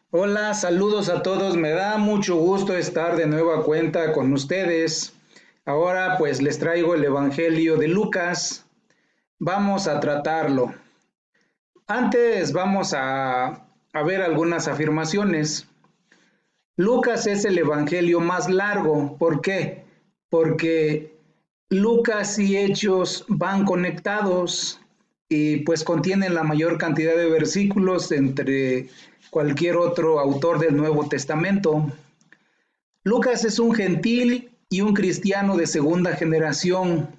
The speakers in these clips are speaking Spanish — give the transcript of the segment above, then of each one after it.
Hola, saludos a todos. Me da mucho gusto estar de nueva cuenta con ustedes. Ahora pues les traigo el Evangelio de Lucas. Vamos a tratarlo. Antes vamos a ver algunas afirmaciones. Lucas es el Evangelio más largo. ¿Por qué? Porque Lucas y Hechos van conectados y pues contienen la mayor cantidad de versículos entre cualquier otro autor del Nuevo Testamento. Lucas es un gentil y un cristiano de segunda generación.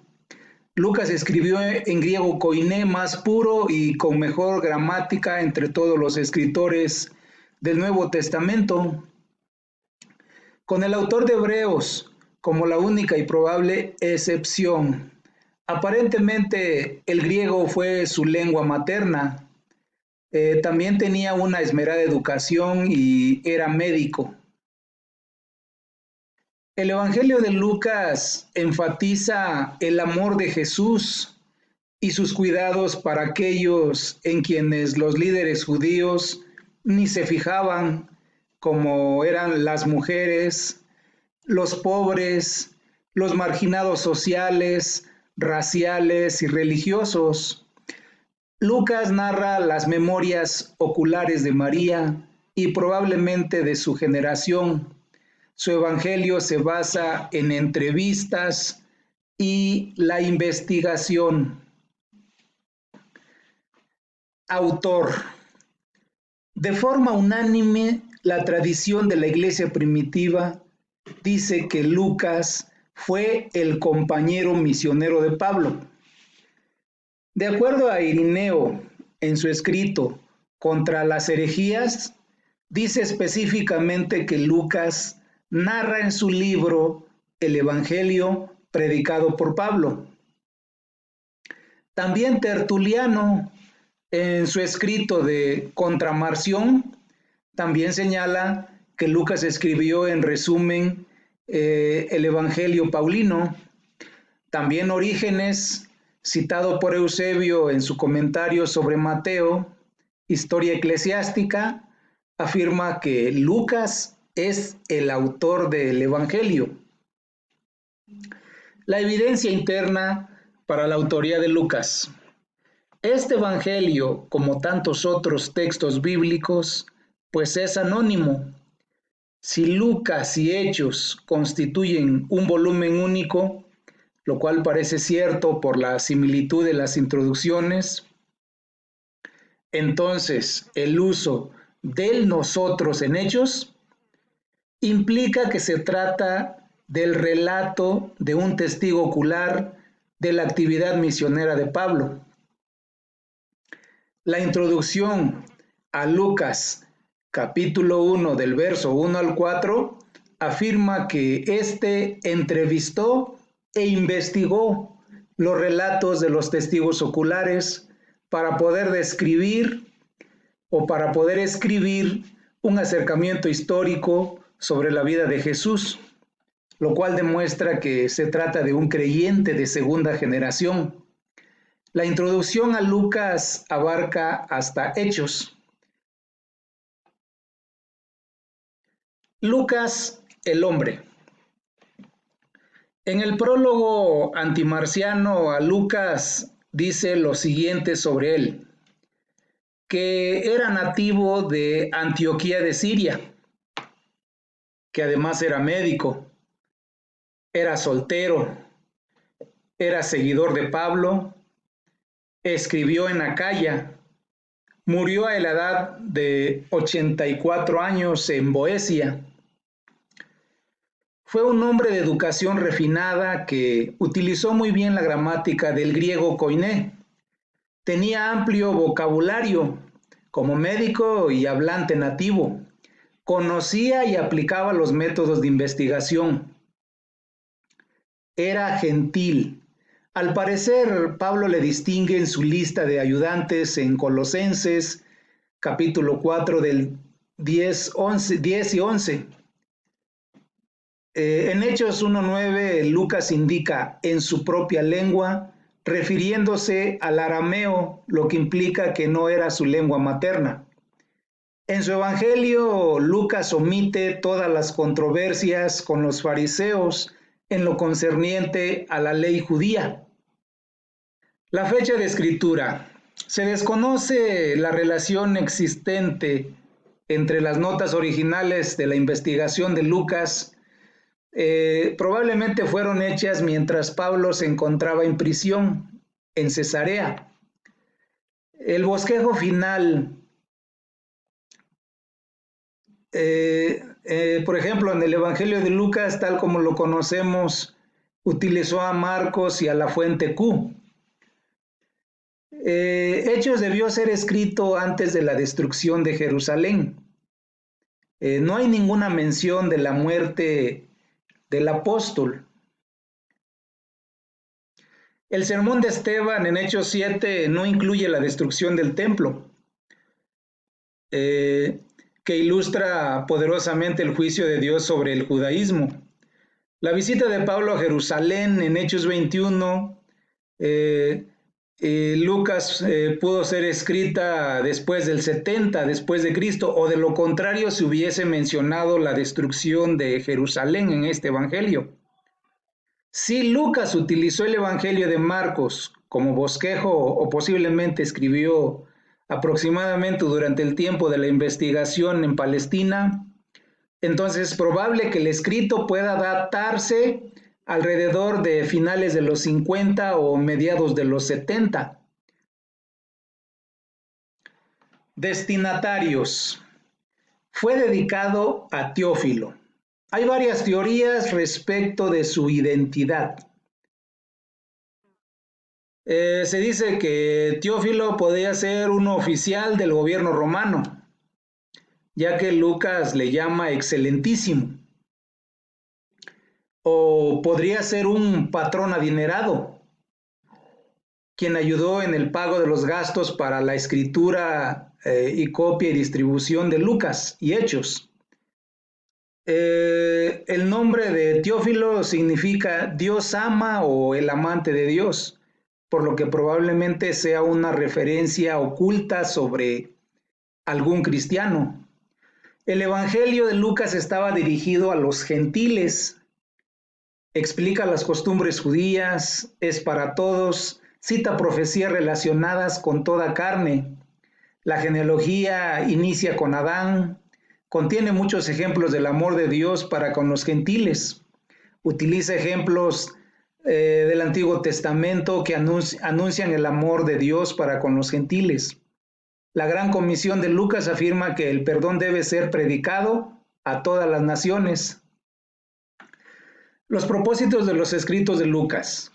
Lucas escribió en griego koiné más puro y con mejor gramática entre todos los escritores del Nuevo Testamento, con el autor de Hebreos como la única y probable excepción. Aparentemente el griego fue su lengua materna. También tenía una esmerada educación y era médico. El Evangelio de Lucas enfatiza el amor de Jesús y sus cuidados para aquellos en quienes los líderes judíos ni se fijaban, como eran las mujeres, los pobres, los marginados sociales, raciales y religiosos. Lucas narra las memorias oculares de María y probablemente de su generación. Su evangelio se basa en entrevistas y la investigación. Autor. De forma unánime, la tradición de la iglesia primitiva dice que Lucas fue el compañero misionero de Pablo. De acuerdo a Irineo, en su escrito Contra las herejías, dice específicamente que Lucas narra en su libro el Evangelio predicado por Pablo. También Tertuliano, en su escrito de Contramarción, también señala que Lucas escribió en resumen el Evangelio Paulino. También Orígenes, citado por Eusebio en su comentario sobre Mateo, Historia Eclesiástica, afirma que Lucas es el autor del Evangelio. La evidencia interna para la autoría de Lucas. Este Evangelio, como tantos otros textos bíblicos, pues es anónimo. Si Lucas y Hechos constituyen un volumen único, lo cual parece cierto por la similitud de las introducciones, entonces el uso del nosotros en Hechos implica que se trata del relato de un testigo ocular de la actividad misionera de Pablo. La introducción a Lucas capítulo 1 del verso 1 al 4 afirma que éste entrevistó e investigó los relatos de los testigos oculares para poder describir o para poder escribir un acercamiento histórico sobre la vida de Jesús, lo cual demuestra que se trata de un creyente de segunda generación. La introducción a Lucas abarca hasta Hechos. Lucas, el hombre. En el prólogo antimarciano a Lucas dice lo siguiente sobre él: que era nativo de Antioquía de Siria, que además era médico, era soltero, era seguidor de Pablo, escribió en Acaya, murió a la edad de 84 años en Boesia. Fue un hombre de educación refinada que utilizó muy bien la gramática del griego koiné. Tenía amplio vocabulario como médico y hablante nativo. Conocía y aplicaba los métodos de investigación. Era gentil. Al parecer, Pablo le distingue en su lista de ayudantes en Colosenses, capítulo 4 del 10 y 11. En Hechos 1:9, Lucas indica en su propia lengua, refiriéndose al arameo, lo que implica que no era su lengua materna. En su evangelio, Lucas omite todas las controversias con los fariseos en lo concerniente a la ley judía. La fecha de escritura. Se desconoce la relación existente entre las notas originales de la investigación de Lucas. Probablemente fueron hechas mientras Pablo se encontraba en prisión en Cesarea. El bosquejo final, por ejemplo, en el Evangelio de Lucas, tal como lo conocemos, utilizó a Marcos y a la fuente Q. Hechos debió ser escrito antes de la destrucción de Jerusalén. No hay ninguna mención de la muerte del apóstol. El sermón de Esteban en Hechos 7 no incluye la destrucción del templo, que ilustra poderosamente el juicio de Dios sobre el judaísmo. La visita de Pablo a Jerusalén en Hechos 21, Lucas pudo ser escrita después del 70 después de Cristo, o de lo contrario se hubiese mencionado la destrucción de Jerusalén en este evangelio. Si Lucas utilizó el evangelio de Marcos como bosquejo o posiblemente escribió aproximadamente durante el tiempo de la investigación en Palestina, entonces es probable que el escrito pueda datarse alrededor de finales de los 50 o mediados de los 70. Destinatarios. Fue dedicado a Teófilo. Hay varias teorías respecto de su identidad. Se dice que Teófilo podía ser un oficial del gobierno romano, ya que Lucas le llama excelentísimo. O podría ser un patrón adinerado, quien ayudó en el pago de los gastos para la escritura y copia y distribución de Lucas y Hechos. El nombre de Teófilo significa Dios ama o el amante de Dios, por lo que probablemente sea una referencia oculta sobre algún cristiano. El Evangelio de Lucas estaba dirigido a los gentiles, explica las costumbres judías, es para todos, cita profecías relacionadas con toda carne. La genealogía inicia con Adán, contiene muchos ejemplos del amor de Dios para con los gentiles. Utiliza ejemplos del Antiguo Testamento que anuncian el amor de Dios para con los gentiles. La gran comisión de Lucas afirma que el perdón debe ser predicado a todas las naciones. Los propósitos de los escritos de Lucas.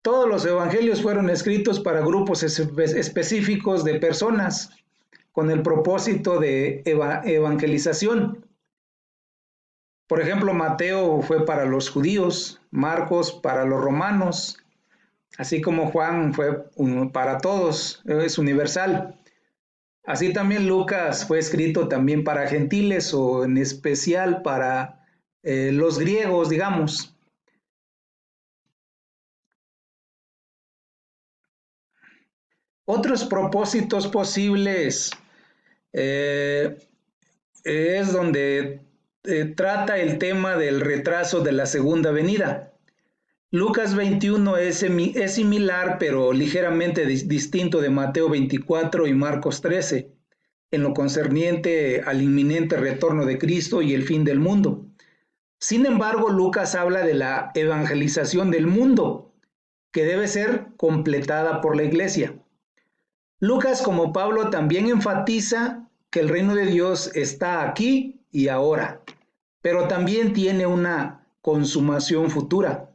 Todos los evangelios fueron escritos para grupos específicos de personas con el propósito de evangelización. Por ejemplo, Mateo fue para los judíos, Marcos para los romanos, así como Juan fue para todos, es universal. Así también Lucas fue escrito también para gentiles o en especial para los griegos, digamos. Otros propósitos posibles es donde trata el tema del retraso de la segunda venida. Lucas 21 es similar, pero ligeramente distinto de Mateo 24 y Marcos 13, en lo concerniente al inminente retorno de Cristo y el fin del mundo. Sin embargo, Lucas habla de la evangelización del mundo, que debe ser completada por la iglesia. Lucas, como Pablo, también enfatiza que el reino de Dios está aquí y ahora, pero también tiene una consumación futura.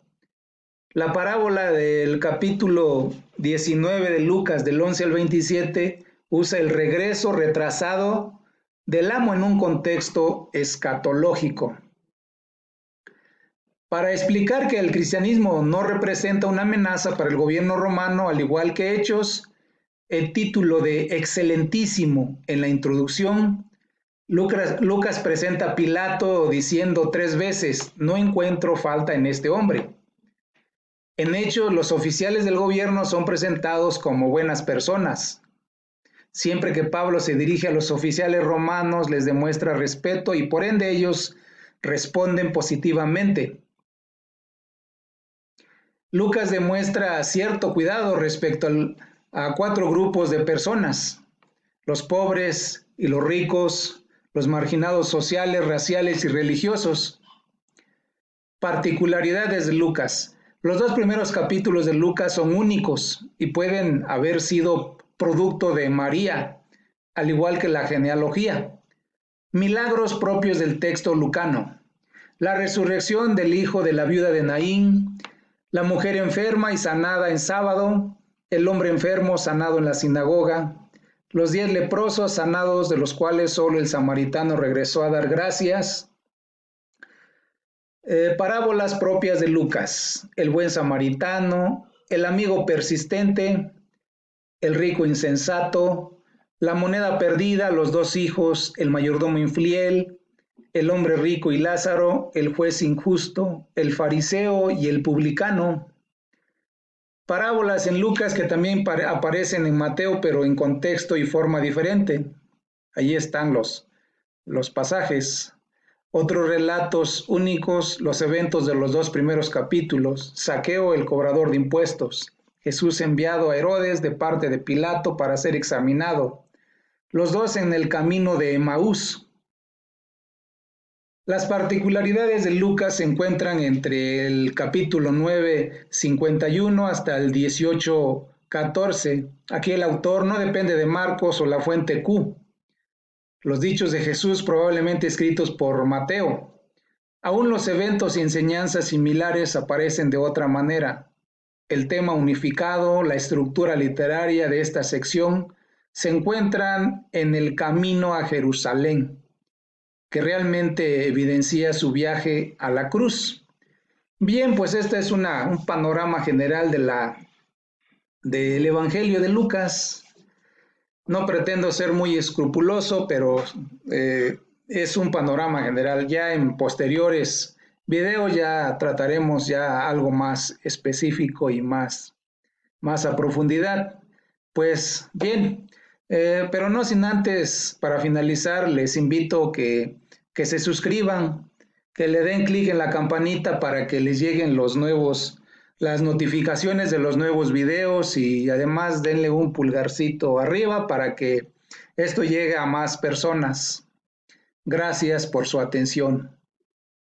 La parábola del capítulo 19 de Lucas, del 11 al 27, usa el regreso retrasado del amo en un contexto escatológico. Para explicar que el cristianismo no representa una amenaza para el gobierno romano, al igual que Hechos, el título de excelentísimo en la introducción, Lucas presenta a Pilato diciendo 3 veces, no encuentro falta en este hombre. En Hechos, los oficiales del gobierno son presentados como buenas personas. Siempre que Pablo se dirige a los oficiales romanos, les demuestra respeto y por ende ellos responden positivamente. Lucas demuestra cierto cuidado respecto a 4 grupos de personas: los pobres y los ricos, los marginados sociales, raciales y religiosos. Particularidades de Lucas. Los 2 primeros capítulos de Lucas son únicos y pueden haber sido producto de María, al igual que la genealogía. Milagros propios del texto lucano. La resurrección del hijo de la viuda de Naín, la mujer enferma y sanada en sábado, el hombre enfermo sanado en la sinagoga, los 10 leprosos sanados, de los cuales solo el samaritano regresó a dar gracias. Parábolas propias de Lucas: el buen samaritano, el amigo persistente, el rico insensato, la moneda perdida, los 2 hijos, el mayordomo infiel, el hombre rico y Lázaro, el juez injusto, el fariseo y el publicano. Parábolas en Lucas que también aparecen en Mateo, pero en contexto y forma diferente. Allí están los pasajes. Otros relatos únicos: los eventos de los 2 primeros capítulos. Zaqueo, el cobrador de impuestos. Jesús enviado a Herodes de parte de Pilato para ser examinado. Los 2 en el camino de Emaús. Las particularidades de Lucas se encuentran entre el capítulo 9:51 hasta el 18:14. Aquí el autor no depende de Marcos o la fuente Q. Los dichos de Jesús probablemente escritos por Mateo. Aún los eventos y enseñanzas similares aparecen de otra manera. El tema unificado, la estructura literaria de esta sección se encuentran en el camino a Jerusalén, que realmente evidencia su viaje a la cruz. Bien, pues este es un panorama general del Evangelio de Lucas. No pretendo ser muy escrupuloso, pero es un panorama general. Ya en posteriores videos ya trataremos ya algo más específico y más a profundidad. Pues bien, pero no sin antes, para finalizar, les invito que se suscriban, que le den clic en la campanita para que les lleguen las notificaciones de los nuevos videos, y además denle un pulgarcito arriba para que esto llegue a más personas. Gracias por su atención.